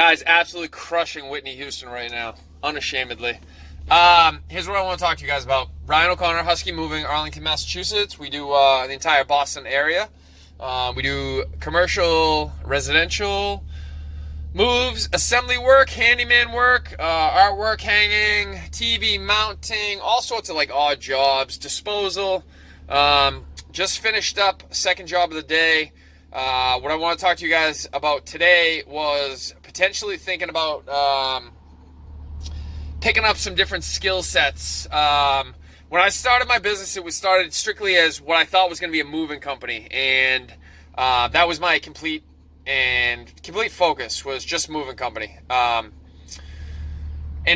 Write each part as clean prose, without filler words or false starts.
guy's absolutely crushing Whitney Houston right now, unashamedly. Here's what I want to talk to you guys about. Ryan O'Connor, Husky Moving, Arlington, Massachusetts. We do the entire Boston area. We do commercial, residential moves, assembly work, handyman work, artwork hanging, TV mounting, all sorts of like odd jobs, disposal. Just finished up second job of the day. What I want to talk to you guys about today was potentially thinking about picking up some different skill sets. When I started my business, it was started strictly as what I thought was going to be a moving company, and that was my complete focus, was just moving company. And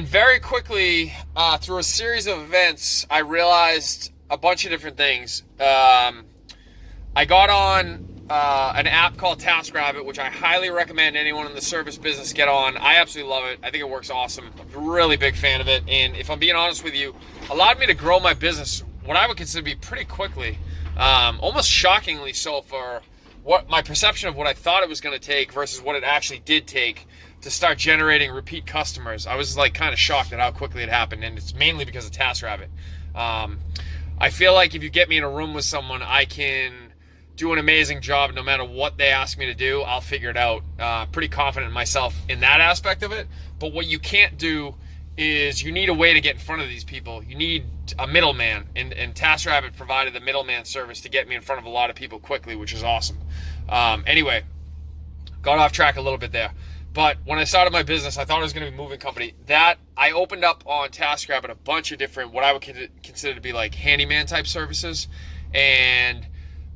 very quickly, through a series of events, I realized a bunch of different things. I got on an app called TaskRabbit, which I highly recommend anyone in the service business get on. I absolutely love it. I think it works awesome. I'm a really big fan of it. And if I'm being honest with you, allowed me to grow my business, what I would consider to be pretty quickly, almost shockingly so for what my perception of what I thought it was going to take versus what it actually did take to start generating repeat customers. I was like kind of shocked at how quickly it happened, and it's mainly because of TaskRabbit. I feel like if you get me in a room with someone, I can do an amazing job no matter what they ask me to do. I'll figure it out. Pretty confident in myself in that aspect of it. But what you can't do is you need a way to get in front of these people. You need a middleman, and TaskRabbit provided the middleman service to get me in front of a lot of people quickly, which is awesome. Anyway, got off track a little bit there. But when I started my business, I thought it was going to be a moving company. That I opened up on TaskRabbit a bunch of different, what I would consider to be like handyman type services, and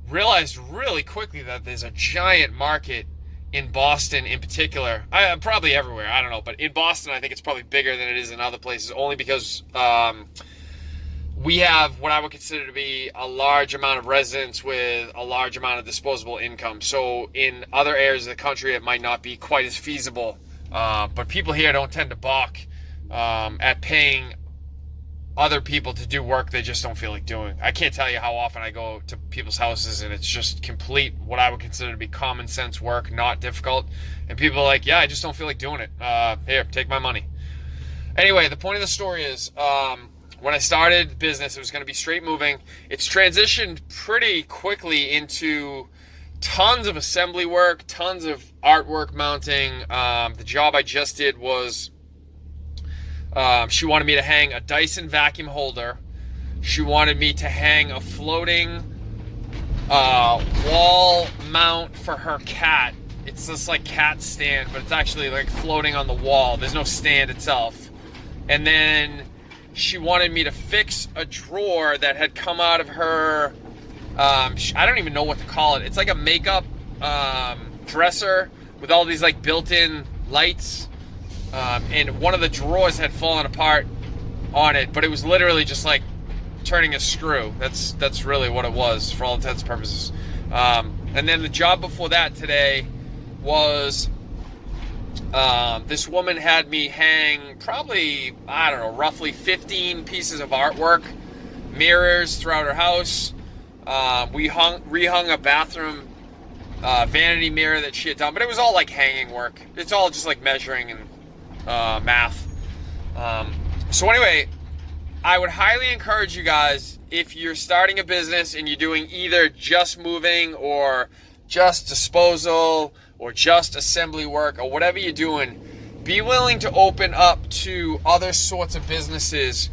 realized really quickly that there's a giant market in Boston in particular. Probably everywhere, I don't know, but in Boston I think it's probably bigger than it is in other places, only because we have what I would consider to be a large amount of residents with a large amount of disposable income. So in other areas of the country it might not be quite as feasible, but people here don't tend to balk at paying other people to do work they just don't feel like doing. I can't tell you how often I go to people's houses and it's just complete what I would consider to be common sense work, not difficult. And people are like, yeah, I just don't feel like doing it. Here, take my money. Anyway, the point of the story is, when I started the business, it was going to be straight moving. It's transitioned pretty quickly into tons of assembly work, tons of artwork mounting. The job I just did was, she wanted me to hang a Dyson vacuum holder. She wanted me to hang a floating wall mount for her cat. It's this like cat stand, but it's actually like floating on the wall. There's no stand itself. And then she wanted me to fix a drawer that had come out of her, I don't even know what to call it. It's like a makeup dresser with all these like built-in lights. And one of the drawers had fallen apart on it, but it was literally just like turning a screw. That's really what it was for all intents and purposes. And then the job before that today was, this woman had me hang probably, I don't know, roughly 15 pieces of artwork, mirrors throughout her house. We rehung a bathroom vanity mirror that she had done, but it was all like hanging work. It's all just like measuring and math. So anyway, I would highly encourage you guys, if you're starting a business and you're doing either just moving or just disposal or just assembly work or whatever you're doing, be willing to open up to other sorts of businesses,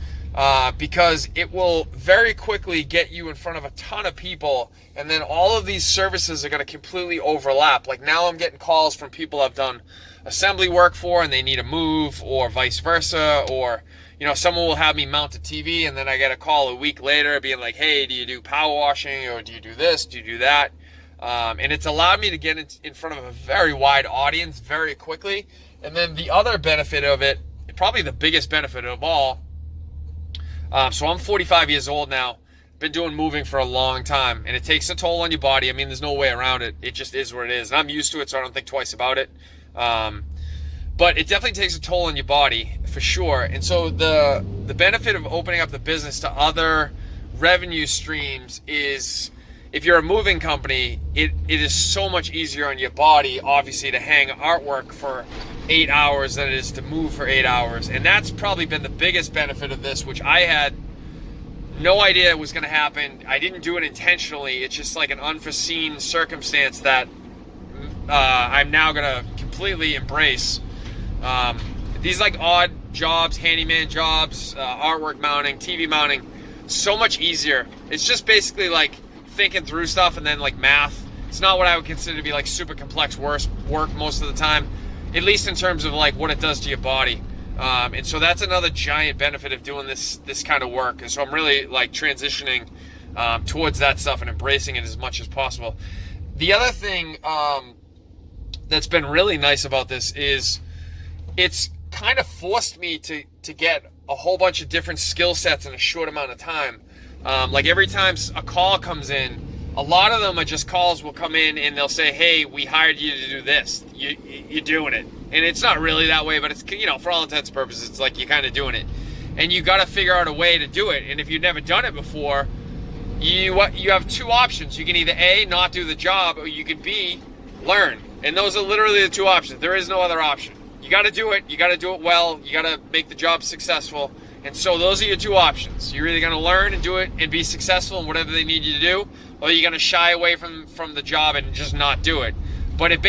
because it will very quickly get you in front of a ton of people, and then all of these services are going to completely overlap. Like now I'm getting calls from people I've done assembly work for and they need a move, or vice versa, or someone will have me mount a TV and then I get a call a week later being like, hey, do you do power washing, or do you do this, do you do that? And it's allowed me to get in front of a very wide audience very quickly. And then the other benefit of it, probably the biggest benefit of all, so I'm 45 years old now, been doing moving for a long time, and it takes a toll on your body. I mean, there's no way around it. It just is what it is. And I'm used to it, so I don't think twice about it. But it definitely takes a toll on your body for sure. And so the benefit of opening up the business to other revenue streams is if you're a moving company, it is so much easier on your body, obviously, to hang artwork for 8 hours than it is to move for 8 hours. And that's probably been the biggest benefit of this, which I had no idea it was going to happen. I didn't do it intentionally. It's just like an unforeseen circumstance that I'm now going to completely embrace. These like odd jobs, handyman jobs, artwork mounting, TV mounting, so much easier. It's just basically like thinking through stuff and then like math. It's not what I would consider to be like super complex work most of the time, at least in terms of like what it does to your body. And so that's another giant benefit of doing this kind of work. And so I'm really like transitioning towards that stuff and embracing it as much as possible. The other thing that's been really nice about this is it's kind of forced me to get a whole bunch of different skill sets in a short amount of time. Like every time a call comes in, a lot of them are just calls will come in and they'll say, hey, we hired you to do this. You're doing it. And it's not really that way, but it's, you know, for all intents and purposes, it's like you're kind of doing it. And you got to figure out a way to do it. And if you've never done it before, you have two options. You can either A, not do the job, or you can B, learn. And those are literally the two options. There is no other option. You got to do it. You got to do it well. You got to make the job successful. And so those are your two options. You're either going to learn and do it and be successful in whatever they need you to do, or you're going to shy away from the job and just not do it. But it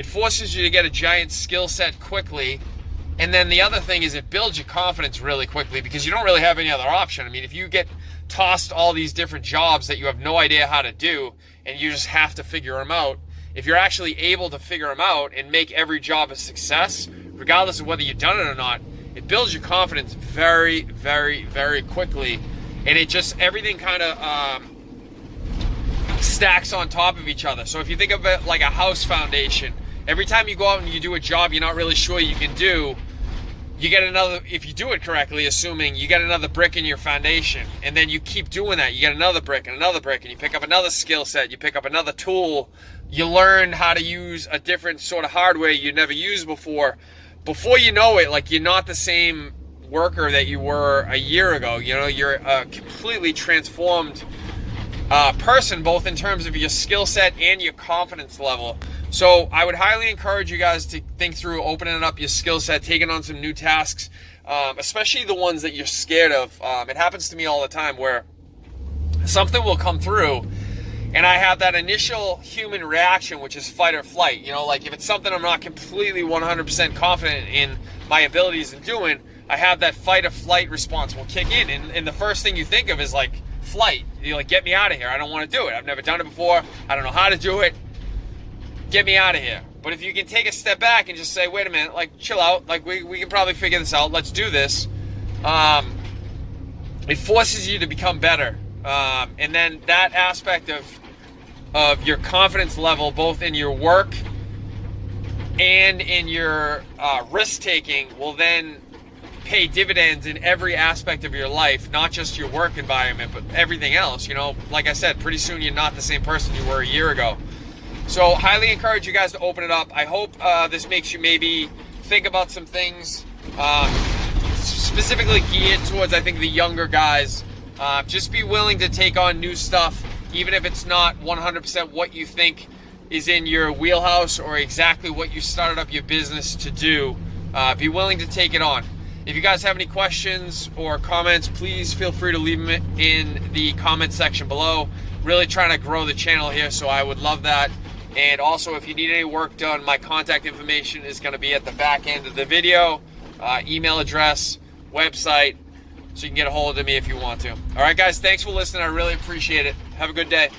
forces you to get a giant skill set quickly. And then the other thing is it builds your confidence really quickly because you don't really have any other option. I mean, if you get tossed all these different jobs that you have no idea how to do and you just have to figure them out, if you're actually able to figure them out and make every job a success, regardless of whether you've done it or not, it builds your confidence very, very, very quickly. And it just, everything kind of stacks on top of each other. So if you think of it like a house foundation, every time you go out and you do a job you're not really sure you can do, you get another, if you do it correctly, assuming you get another brick in your foundation, and then you keep doing that, you get another brick and another brick, and you pick up another skill set, you pick up another tool, you learn how to use a different sort of hardware you never used before. Before you know it, like, you're not the same worker that you were a year ago. You know, you're a completely transformed person, both in terms of your skill set and your confidence level. So I would highly encourage you guys to think through opening up your skill set, taking on some new tasks, especially the ones that you're scared of. It happens to me all the time where something will come through and I have that initial human reaction, which is fight or flight. You know, like if it's something I'm not completely 100% confident in my abilities in doing, I have that fight or flight response will kick in. And the first thing you think of is like flight. You're like, get me out of here. I don't want to do it. I've never done it before. I don't know how to do it. Get me out of here. But if you can take a step back and just say, wait a minute, like chill out. Like we can probably figure this out. Let's do this. It forces you to become better. And then that aspect of your confidence level, both in your work and in your risk-taking, will then pay dividends in every aspect of your life, not just your work environment, but everything else. You know, like I said, pretty soon you're not the same person you were a year ago. So highly encourage you guys to open it up. I hope this makes you maybe think about some things specifically geared towards, I think, the younger guys. Just be willing to take on new stuff, even if it's not 100% what you think is in your wheelhouse or exactly what you started up your business to do. Be willing to take it on. If you guys have any questions or comments, please feel free to leave them in the comment section below. Really trying to grow the channel here, so I would love that. And also, if you need any work done, my contact information is going to be at the back end of the video. Email address, website, so you can get a hold of me if you want to. All right, guys, thanks for listening. I really appreciate it. Have a good day.